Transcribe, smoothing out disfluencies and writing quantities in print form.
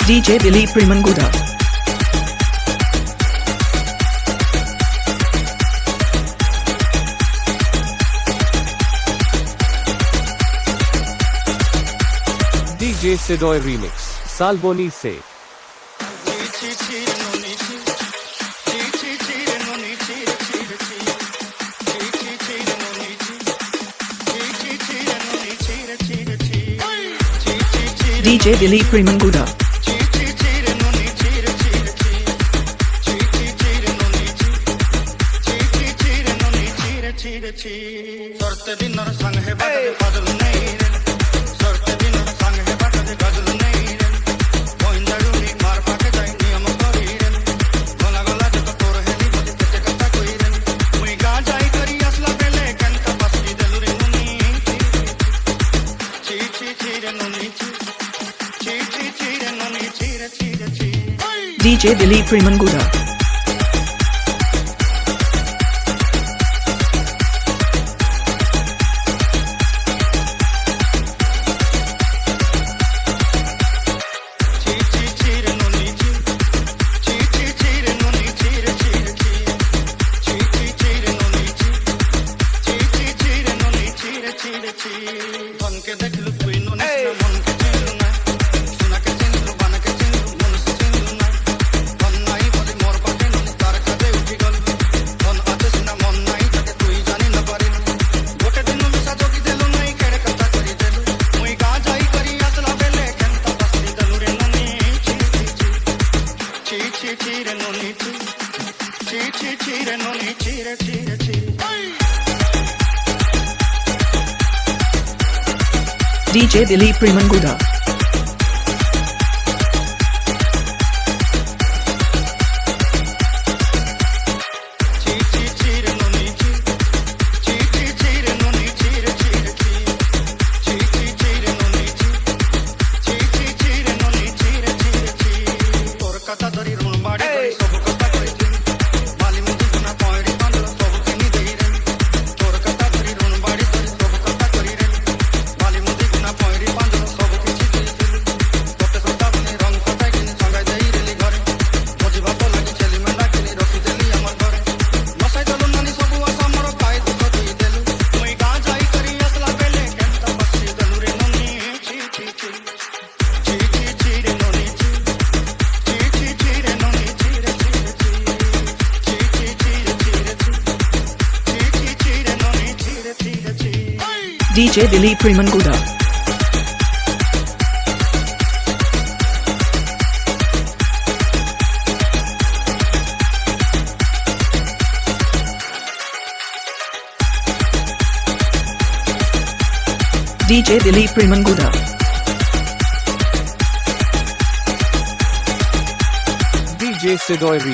DJ Dilip Rimanguda. DJ Sidoy Remix, Salboni Se. DJ Dilip Rimanguda. sorte dinor sang he badal badal nahi re sorte dinor sang he badal badal nahi re goindaluni mar paake jai niyam kori re gola gola je tor heli bodi tete kata koi re mui ga jai kari asla bele kanta pasi deluri nuni chi chi chi re nuni chi chi chi chi re nuni chi re chi re chi DJ Dilip Rimanguda. DJ Dilip Rimanguda. DJ Dilip Rimanguda. DJ Dilip Rimanguda. DJ Sidoy Remix.